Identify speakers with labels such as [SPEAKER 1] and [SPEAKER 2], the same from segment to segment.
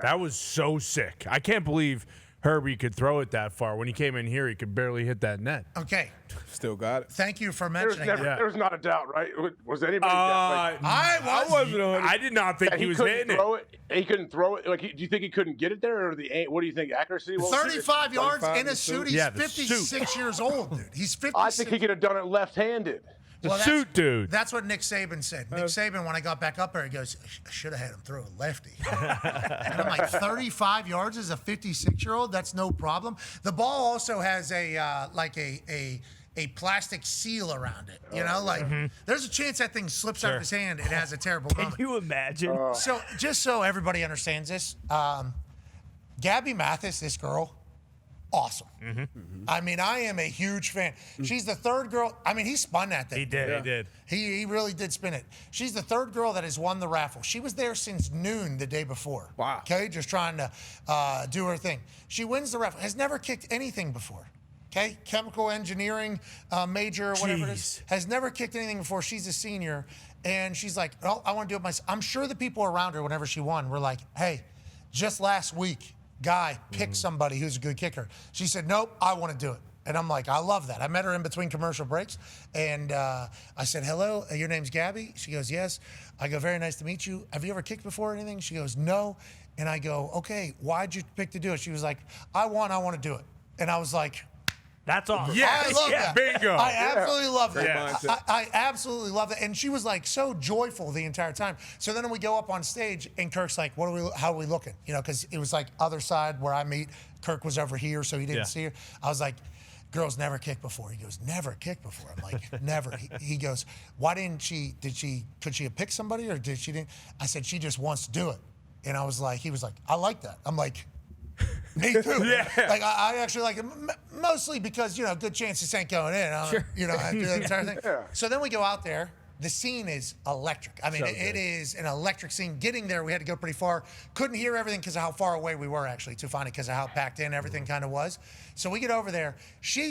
[SPEAKER 1] That was so sick. I can't believe Herbie could throw it that far. When he came in here, he could barely hit that net.
[SPEAKER 2] Okay.
[SPEAKER 3] Still got it.
[SPEAKER 2] Thank you for mentioning that.
[SPEAKER 4] There was not a doubt, right? Was anybody?
[SPEAKER 1] I did not think he was hitting it.
[SPEAKER 4] He couldn't throw it. Like, do you think he couldn't get it there, or what do you think accuracy?
[SPEAKER 2] 35 yards in a suit. He's 56 years old, dude. He's 56.
[SPEAKER 4] I think he could have done it left-handed.
[SPEAKER 1] The suit, dude.
[SPEAKER 2] That's what Nick Saban said. Nick Saban, when I got back up there, he goes, I should have had him throw a lefty. And I'm like, 35 yards as a 56-year-old? That's no problem. The ball also has a plastic seal around it. You know, there's a chance that thing slips out of his hand. It has a terrible moment.
[SPEAKER 5] Can you imagine?
[SPEAKER 2] So just so everybody understands this, Gabby Mathis, this girl, awesome. I mean, I am a huge fan. She's the third girl. I mean, he spun that thing.
[SPEAKER 1] He did.
[SPEAKER 2] He really did spin it. She's the third girl that has won the raffle. She was there since noon the day before.
[SPEAKER 3] Wow.
[SPEAKER 2] Okay, just trying to do her thing. She wins the raffle. Has never kicked anything before. Okay, chemical engineering major or whatever it is. Has never kicked anything before. She's a senior. And she's like, oh, I want to do it myself. I'm sure the people around her, whenever she won, were like, hey, just last week, guy picked somebody who's a good kicker. She said, nope, I want to do it. And I'm like, I love that. I met her in between commercial breaks. And I said, hello, your name's Gabby? She goes, yes. I go, very nice to meet you. Have you ever kicked before or anything? She goes, no. And I go, okay, why'd you pick to do it? She was like, I want to do it. And I was like,
[SPEAKER 5] that's awesome.
[SPEAKER 1] Yeah,
[SPEAKER 2] I love that.
[SPEAKER 1] Bingo.
[SPEAKER 2] I absolutely love that.
[SPEAKER 3] Yeah.
[SPEAKER 2] I absolutely love that. And she was like so joyful the entire time. So then we go up on stage and Kirk's like, how are we looking? You know, because it was like other side where I meet. Kirk was over here, so he didn't see her. I was like, girls never kicked before. He goes, never kicked before. I'm like, never. He goes, why didn't she, could she have picked somebody or did she didn't? I said, she just wants to do it. And he was like, I like that. I'm like, me too.
[SPEAKER 1] Yeah.
[SPEAKER 2] Like I actually like it mostly because good chance this ain't going in. Sure. I do that entire thing. Yeah. So then we go out there. The scene is electric. I mean, it is an electric scene. Getting there, we had to go pretty far. Couldn't hear everything because of how far away we were, actually, too funny, because of how packed in everything kind of was. So we get over there.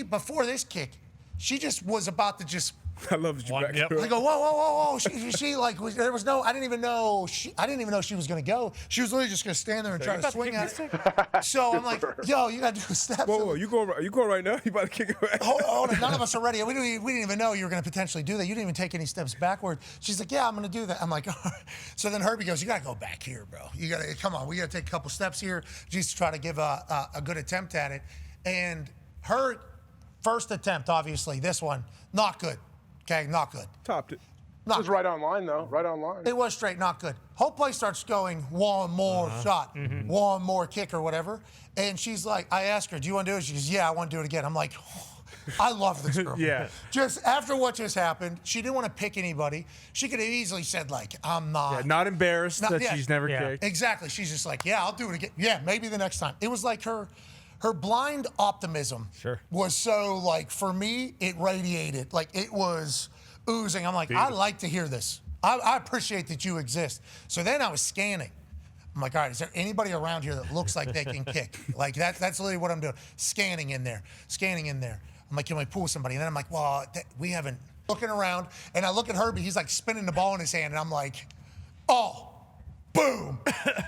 [SPEAKER 2] Before this kick, she just was about to just.
[SPEAKER 3] I love that you back
[SPEAKER 1] Yep.
[SPEAKER 3] up.
[SPEAKER 2] I go, whoa. She like, there was no, I didn't even know she was going to go. She was literally just going to stand there and try to swing at it. So I'm like, yo, you got to do steps.
[SPEAKER 3] Whoa, you going right now? You about to kick it back?
[SPEAKER 2] Hold on, none of us are ready. We didn't even know you were going to potentially do that. You didn't even take any steps backward. She's like, yeah, I'm going to do that. I'm like, all right. So then Herbie goes, you got to go back here, bro. You got to, come on, we got to take a couple steps here just to try to give a good attempt at it. And her first attempt, obviously, this one, not good. Okay, not good.
[SPEAKER 3] Topped it.
[SPEAKER 4] It was right on line, though. Right on line.
[SPEAKER 2] It was straight, not good. Whole play starts going, one more shot, one more kick or whatever. And she's like, I asked her, do you want to do it? She goes, yeah, I want to do it again. I'm like, I love this girl.
[SPEAKER 1] Yeah.
[SPEAKER 2] Just after what just happened, she didn't want to pick anybody. She could have easily said, like, I'm not.
[SPEAKER 1] Yeah, not embarrassed that she's never kicked.
[SPEAKER 2] Exactly. She's just like, yeah, I'll do it again. Yeah, maybe the next time. It was like her blind optimism was so, like, for me, it radiated. Like, it was oozing. I'm like, I like to hear this. I appreciate that you exist. So then I was scanning. I'm like, all right, is there anybody around here that looks like they can kick? Like, that's literally what I'm doing. Scanning in there. I'm like, can we pull somebody? And then I'm like, well, we haven't. Looking around, and I look at Herbie. He's like spinning the ball in his hand, and I'm like, oh, boom.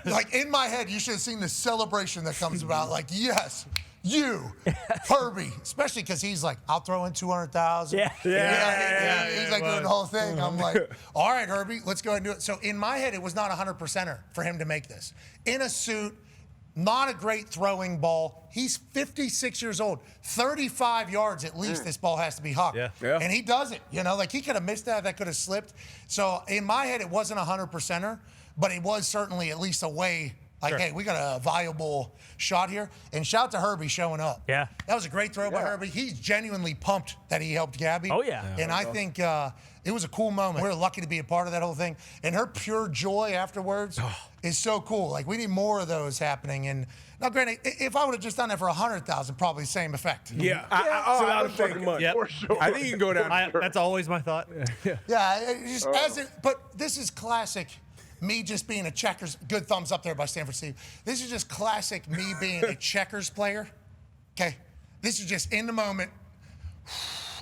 [SPEAKER 2] Like, in my head, you should have seen the celebration that comes about. Like, yes, you, Herbie. Especially because he's like, I'll throw in 200,000.
[SPEAKER 5] Yeah.
[SPEAKER 2] He's like doing the whole thing. I'm like, all right, Herbie, let's go ahead and do it. So in my head, it was not 100%er for him to make this. In a suit, not a great throwing ball. He's 56 years old. 35 yards at least this ball has to be hucked.
[SPEAKER 3] Yeah.
[SPEAKER 2] And he does it. Like, he could have missed that could have slipped. So in my head, it wasn't 100%er, but it was certainly at least a way. Like, hey, we got a viable shot here. And shout out to Herbie showing up.
[SPEAKER 5] Yeah.
[SPEAKER 2] That was a great throw by Herbie. He's genuinely pumped that he helped Gabby.
[SPEAKER 5] Oh, yeah.
[SPEAKER 2] And I think it was a cool moment. We're lucky to be a part of that whole thing. And her pure joy afterwards is so cool. Like, we need more of those happening. And now, granted, if I would have just done that for 100,000, probably the same effect.
[SPEAKER 3] Yeah. It's a lot of fucking money.
[SPEAKER 5] Yep.
[SPEAKER 4] For sure.
[SPEAKER 1] I think you can go down.
[SPEAKER 5] That's always my thought.
[SPEAKER 2] But this is classic. Me just being a checkers, good thumbs up there by Stanford Steve. This is just classic me being a checkers player. Okay, this is just in the moment.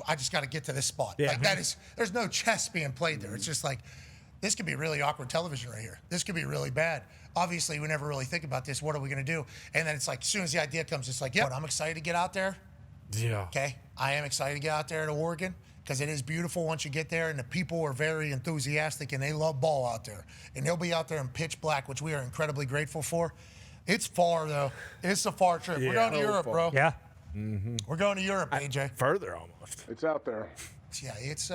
[SPEAKER 2] I just got to get to this spot.
[SPEAKER 5] Yeah.
[SPEAKER 2] Like, that is, there's no chess being played there. It's just like, this could be really awkward television right here. This could be really bad. Obviously, we never really think about this. What are we going to do? And then it's like, as soon as the idea comes, it's like, yeah, I'm excited to get out there.
[SPEAKER 1] Yeah.
[SPEAKER 2] Okay, I am excited to get out there to Oregon because it is beautiful once you get there, and the people are very enthusiastic, and they love ball out there. And they'll be out there in pitch black, which we are incredibly grateful for. It's far, though. It's a far trip. We're going to Europe, bro.
[SPEAKER 5] Yeah.
[SPEAKER 2] We're going to Europe, AJ.
[SPEAKER 1] Further almost.
[SPEAKER 4] It's out there.
[SPEAKER 2] Yeah, it's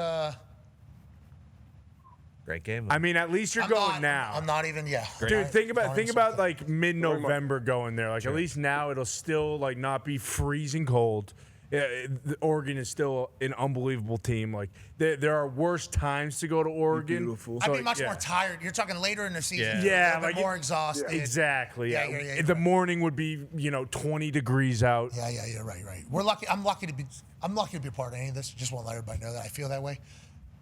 [SPEAKER 6] Great game.
[SPEAKER 1] I mean, at least you're going now.
[SPEAKER 2] I'm not even. Yeah,
[SPEAKER 1] Dude, think about like mid-November going there. Like at least now it'll still like not be freezing cold. Oregon is still an unbelievable team. Like there are worse times to go to Oregon.
[SPEAKER 3] Beautiful.
[SPEAKER 2] I'd be much more tired. You're talking later in the season.
[SPEAKER 1] Yeah,
[SPEAKER 2] like more exhausted.
[SPEAKER 1] Exactly. Yeah.
[SPEAKER 2] Yeah,
[SPEAKER 1] The morning would be 20 degrees out.
[SPEAKER 2] Yeah. Right. We're lucky. I'm lucky to be a part of any of this. Just want to let everybody know that I feel that way.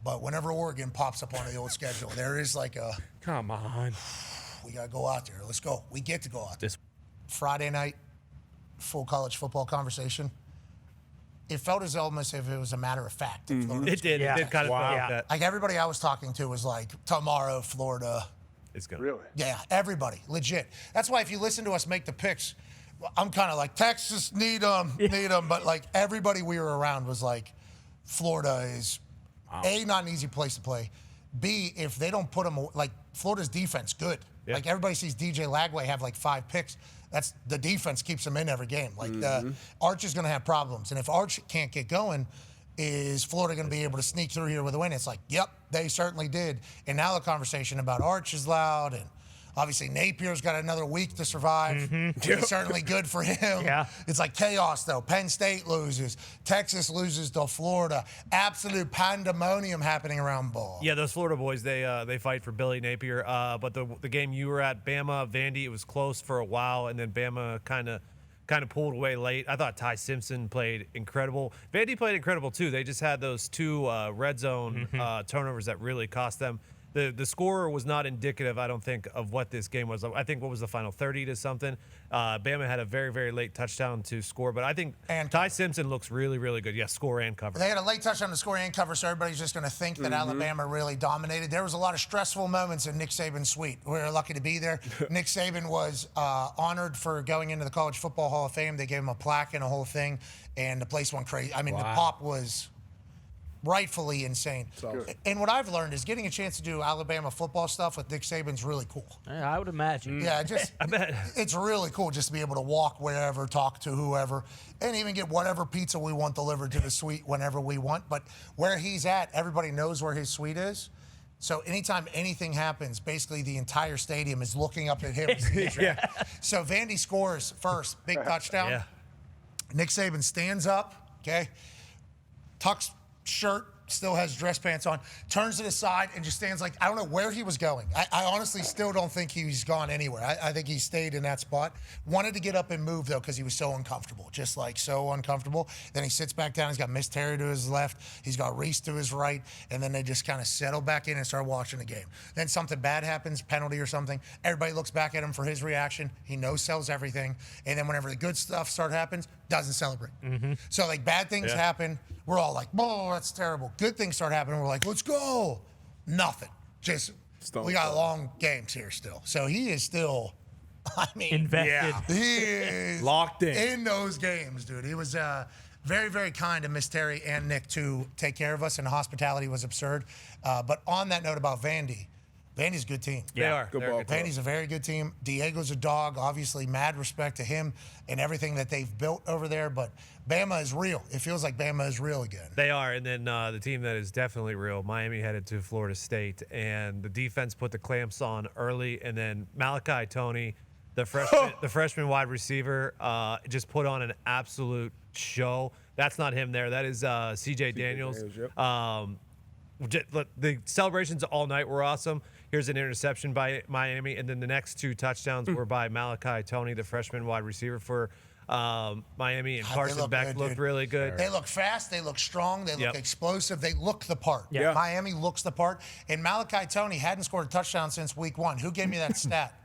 [SPEAKER 2] But whenever Oregon pops up on the old schedule, there is like a
[SPEAKER 1] come on.
[SPEAKER 2] We gotta go out there. Let's go. We get to go out there.
[SPEAKER 6] This
[SPEAKER 2] Friday night, full college football conversation. It felt as almost if it was a matter of fact.
[SPEAKER 6] It did. It did kind of feel like that.
[SPEAKER 2] Like everybody I was talking to was like, tomorrow, Florida.
[SPEAKER 6] It's good.
[SPEAKER 4] Really?
[SPEAKER 2] Yeah, everybody, legit. That's why if you listen to us make the picks, I'm kind of like, Texas need them. But like everybody we were around was like, Florida is A, not an easy place to play. B, if they don't put them, like Florida's defense, good. Yeah. Like everybody sees DJ Lagway have like 5 picks. That's the defense keeps them in every game. Like Arch is going to have problems. And if Arch can't get going, is Florida going to be able to sneak through here with a win? It's like, yep, they certainly did. And now the conversation about Arch is loud, and obviously Napier's got another week to survive. It's certainly good for him.
[SPEAKER 5] Yeah.
[SPEAKER 2] It's like chaos, though. Penn State loses. Texas loses to Florida. Absolute pandemonium happening around ball.
[SPEAKER 6] Yeah, those Florida boys, they fight for Billy Napier. But the game you were at, Bama, Vandy, it was close for a while, and then Bama kind of pulled away late. I thought Ty Simpson played incredible. Vandy played incredible, too. They just had those 2 red zone turnovers that really cost them. The score was not indicative, I don't think, of what this game was. I think what was the final 30 to something. Bama had a very, very late touchdown to score, but I think Ty Simpson looks really, really good. Yes, score and cover.
[SPEAKER 2] They had a late touchdown to score and cover, so everybody's just going to think that Alabama really dominated. There was a lot of stressful moments in Nick Saban's suite. We were lucky to be there. Nick Saban was honored for going into the College Football Hall of Fame. They gave him a plaque and a whole thing, and the place went crazy. I mean, the pop was rightfully insane. And what I've learned is getting a chance to do Alabama football stuff with Nick Saban's really cool.
[SPEAKER 5] I would imagine.
[SPEAKER 2] Yeah, I bet. It's really cool just to be able to walk wherever, talk to whoever, and even get whatever pizza we want delivered to the suite whenever we want. But where he's at, everybody knows where his suite is. So anytime anything happens, basically the entire stadium is looking up at him. So Vandy scores first, big touchdown.
[SPEAKER 6] Yeah.
[SPEAKER 2] Nick Saban stands up, okay, tucks shirt, still has dress pants on, turns to the side and just stands like, I don't know where he was going. I honestly still don't think he's gone anywhere. I think he stayed in that spot. Wanted to get up and move, though, because he was so uncomfortable, just like so uncomfortable. Then he sits back down. He's got Miss Terry to his left. He's got Reese to his right. And then they just kind of settle back in and start watching the game. Then something bad happens, penalty or something. Everybody looks back at him for his reaction. He no-sells everything. And then whenever the good stuff happens, doesn't celebrate. So, like, bad things happen. We're all like, oh, that's terrible. Good things start happening. We're like, let's go. Nothing. Just, we got long games here still. So he is still, I mean,
[SPEAKER 5] invested.
[SPEAKER 2] He is
[SPEAKER 1] locked in
[SPEAKER 2] those games, dude. He was very, very kind to Miss Terry and Nick to take care of us, and the hospitality was absurd. But on that note about Vandy, Vandy's a good team.
[SPEAKER 6] They are.
[SPEAKER 3] Good ball.
[SPEAKER 2] Vandy's a very good team. Diego's a dog. Obviously, mad respect to him and everything that they've built over there. But Bama is real. It feels like Bama is real again.
[SPEAKER 6] They are. And then the team that is definitely real, Miami headed to Florida State. And the defense put the clamps on early. And then Malachi Toney, the freshman wide receiver, just put on an absolute show. That's not him there. That is C.J. Daniels. The celebrations all night were awesome. Here's an interception by Miami, and then the next 2 touchdowns were by Malachi Toney, the freshman wide receiver for Miami, and Carson Beck looked really good.
[SPEAKER 2] They look fast, they look strong, they look explosive, they look the part.
[SPEAKER 5] Yeah.
[SPEAKER 2] Miami looks the part, and Malachi Toney hadn't scored a touchdown since week 1. Who gave me that stat?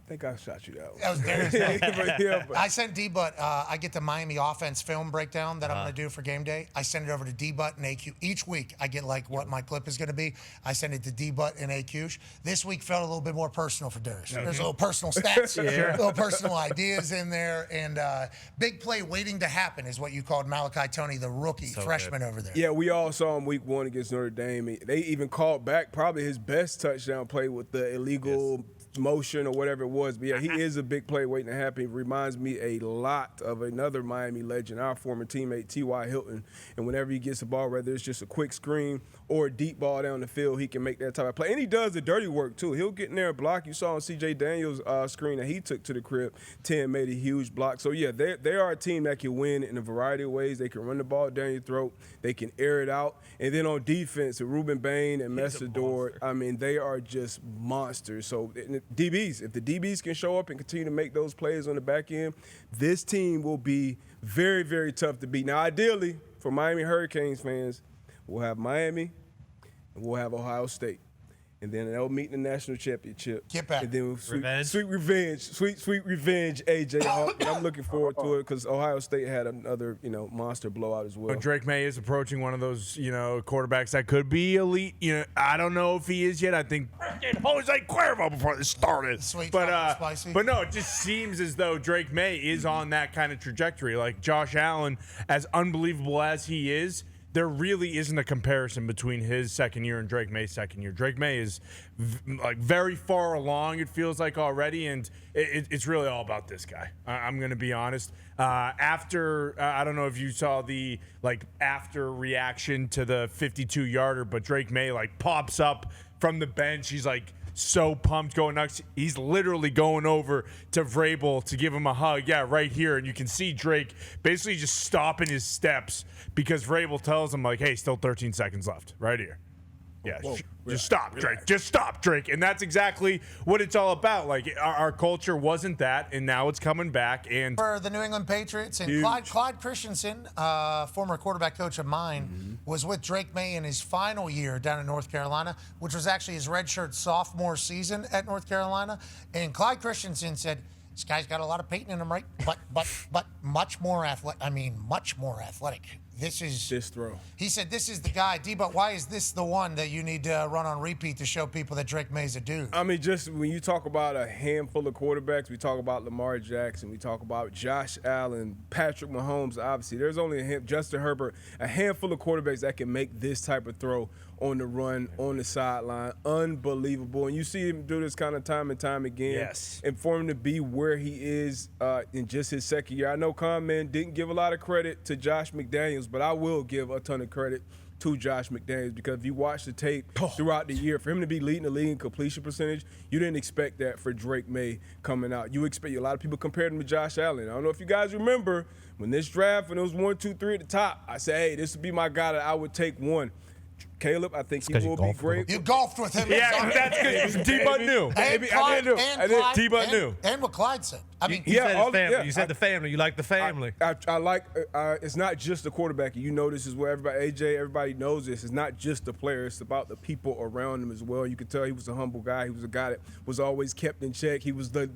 [SPEAKER 3] I think I shot you that one.
[SPEAKER 2] That was Darius.
[SPEAKER 3] Yeah, but
[SPEAKER 2] I sent D-Butt. I get the Miami offense film breakdown that I'm going to do for game day. I send it over to D-Butt and AQ. Each week, I get like what my clip is going to be. I send it to D-Butt and AQ. This week felt a little bit more personal for Darius. There's a little personal stats, little personal ideas in there, and big play waiting to happen is what you called Malachi Toney, the rookie freshman over there.
[SPEAKER 3] yeah, we all saw him week 1 against Notre Dame. They even called back probably his best touchdown play with the illegal motion or whatever it was. But yeah, he is a big play waiting to happen. He reminds me a lot of another Miami legend, our former teammate T.Y. Hilton. And whenever he gets the ball, whether it's just a quick screen or a deep ball down the field, he can make that type of play. And he does the dirty work too. He'll get in there and block. You saw on C.J. Daniels' screen that he took to the crib. 10 made a huge block. So yeah, they are a team that can win in a variety of ways. They can run the ball down your throat. They can air it out. And then on defense, with Ruben Bain and Messidor, I mean, they are just monsters. So DBs, if the DBs can show up and continue to make those plays on the back end, this team will be very, very tough to beat. Now, ideally, for Miami Hurricanes fans, we'll have Miami and we'll have Ohio State. And then they'll meet in the national championship.
[SPEAKER 2] Get back.
[SPEAKER 3] And then sweet
[SPEAKER 6] Revenge.
[SPEAKER 3] revenge, AJ. And I'm looking forward to it because Ohio State had another, monster blowout as well.
[SPEAKER 1] But Drake Maye is approaching one of those, quarterbacks that could be elite. I don't know if he is yet. I think Jose Cuervo before this started.
[SPEAKER 2] Sweet, spicy.
[SPEAKER 1] But no, it just seems as though Drake Maye is on that kind of trajectory. Like Josh Allen, as unbelievable as he is, there really isn't a comparison between his second year and Drake Maye's second year. Drake Maye is very far along, it feels like already, and it's really all about this guy. I'm going to be honest. After, I don't know if you saw the after reaction to the 52-yarder, but Drake Maye pops up from the bench. He's so pumped, going nuts. He's literally going over to Vrabel to give him a hug. Yeah, right here. And you can see Drake basically just stopping his steps because Vrabel tells him, hey, still 13 seconds left. Right here. Yeah, just stop, Drake. Just stop, Drake. And that's exactly what it's all about. Our culture wasn't that, and now it's coming back. And
[SPEAKER 2] for the New England Patriots, and Clyde Christensen, former quarterback coach of mine, was with Drake Maye in his final year down in North Carolina, which was actually his redshirt sophomore season at North Carolina. And Clyde Christensen said, this guy's got a lot of Peyton in him, right? But much more athletic. I mean, much more athletic. This
[SPEAKER 3] throw.
[SPEAKER 2] He said, this is the guy. D-But, why is this the one that you need to run on repeat to show people that Drake Maye's a dude?
[SPEAKER 3] I mean, just when you talk about a handful of quarterbacks, we talk about Lamar Jackson, we talk about Josh Allen, Patrick Mahomes, obviously. There's only Justin Herbert, a handful of quarterbacks that can make this type of throw on the run, on the sideline. Unbelievable. And you see him do this kind of time and time again.
[SPEAKER 1] Yes.
[SPEAKER 3] And for him to be where he is in just his second year. I know Conman didn't give a lot of credit to Josh McDaniels, but I will give a ton of credit to Josh McDaniels because if you watch the tape throughout the year, for him to be leading the league in completion percentage, you didn't expect that for Drake Maye coming out. You expect a lot of people compared him to Josh Allen. I don't know if you guys remember when this draft, when it was 1, 2, 3 at the top, I said, hey, this would be my guy that I would take one. Caleb, I think he will be great.
[SPEAKER 2] You golfed with him.
[SPEAKER 1] Yeah, that's good. D-Bud knew. D-Bud knew.
[SPEAKER 2] And what Clyde said. I mean,
[SPEAKER 6] you said his family. You said the family. You like the family.
[SPEAKER 3] I like. It's not just the quarterback. You know, this is where everybody knows this. It's not just the player. It's about the people around him as well. You could tell he was a humble guy. He was a guy that was always kept in check. He was the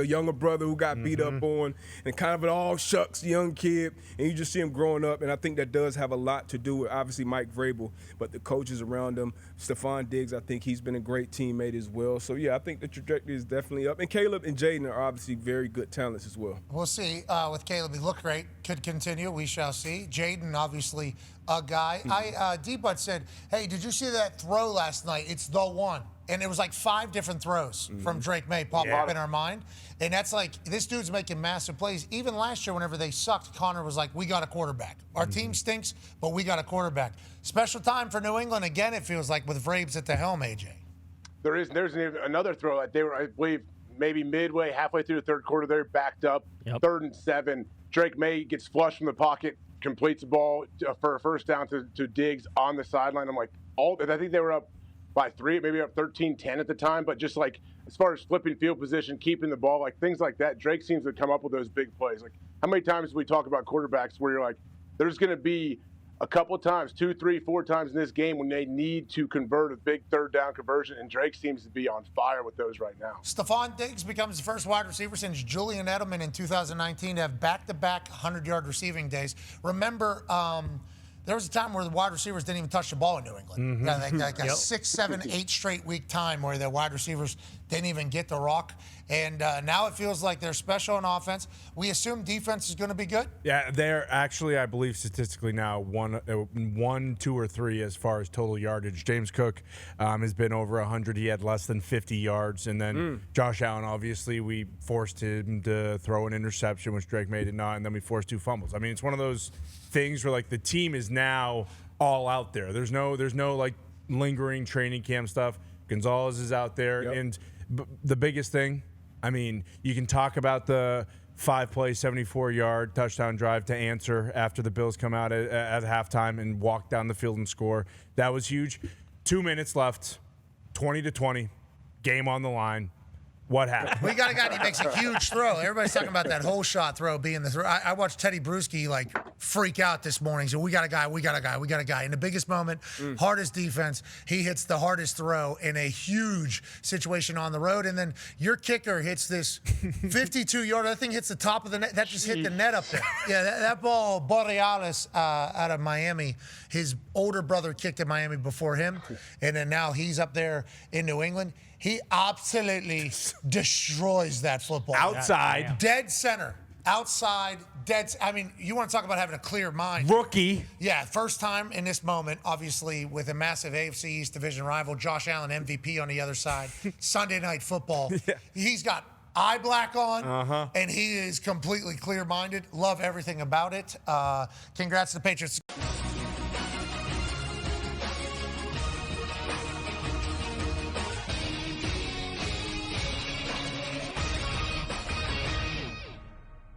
[SPEAKER 3] younger brother who got beat up on, and kind of an all shucks young kid. And you just see him growing up. And I think that does have a lot to do with obviously Mike Vrabel, but the coaches around him. Stephon Diggs, I think he's been a great teammate as well. So yeah, I think the trajectory is definitely up. And Caleb and Jaden are obviously very good talents as well.
[SPEAKER 2] We'll see. With Caleb, he looked great. Could continue. We shall see. Jaden, obviously, a guy. D-Bud said, hey, did you see that throw last night? It's the one. And it was 5 different throws from Drake Maye pop up in our mind. And that's this dude's making massive plays. Even last year, whenever they sucked, Connor was like, we got a quarterback. Our team stinks, but we got a quarterback. Special time for New England. Again, it feels like with Vrabes at the helm, AJ.
[SPEAKER 4] There's another throw. They were, I believe, maybe midway, halfway through the third quarter. They're backed up, 3rd and 7. Drake Maye gets flushed from the pocket, completes the ball for a first down to Diggs on the sideline. I'm like, I think they were up by 3, maybe up 13-10 at the time, but just as far as flipping field position, keeping the ball, things like that, Drake seems to come up with those big plays. How many times do we talk about quarterbacks where you're there's going to be a couple of times, 2, 3, 4 times in this game when they need to convert a big third down conversion, and Drake seems to be on fire with those right now.
[SPEAKER 2] Stephon Diggs becomes the first wide receiver since Julian Edelman in 2019 to have back-to-back 100-yard receiving days. Remember, there was a time where the wide receivers didn't even touch the ball in New England. Like a 6, 7, 8 straight week time where the wide receivers didn't even get the rock. And now it feels like they're special in offense. We assume defense is going to be good.
[SPEAKER 1] Yeah, they're actually, I believe, statistically now 1, 2, or 3 as far as total yardage. James Cook has been over 100. He had less than 50 yards. And then Josh Allen, obviously, we forced him to throw an interception, which Drake made it not, and then we forced 2 fumbles. I mean, it's one of those things where, like, the team is now all out there. There's no like, lingering training camp stuff. Gonzalez is out there.
[SPEAKER 3] Yep.
[SPEAKER 1] And the biggest thing, I mean, you can talk about the 5-play, 74-yard touchdown drive to answer after the Bills come out at halftime and walk down the field and score. That was huge. 2 minutes left, 20-20, game on the line. What happened?
[SPEAKER 2] We got a guy that makes a huge throw. Everybody's talking about that whole shot throw being the throw. I watched Teddy Bruschi freak out this morning. So we got a guy. In the biggest moment, hardest defense, he hits the hardest throw in a huge situation on the road. And then your kicker hits this 52-yard. That thing hits the top of the net. That just hit the net up there. Yeah, that ball, Borealis out of Miami, his older brother kicked in Miami before him. And then now he's up there in New England. He absolutely destroys that football.
[SPEAKER 1] Outside.
[SPEAKER 2] Dead center. Outside. Dead. I mean, you want to talk about having a clear mind.
[SPEAKER 1] Rookie.
[SPEAKER 2] Yeah, first time in this moment, obviously, with a massive AFC East division rival, Josh Allen, MVP on the other side. Sunday Night Football. Yeah. He's got eye black on, and he is completely clear-minded. Love everything about it. Congrats to the Patriots.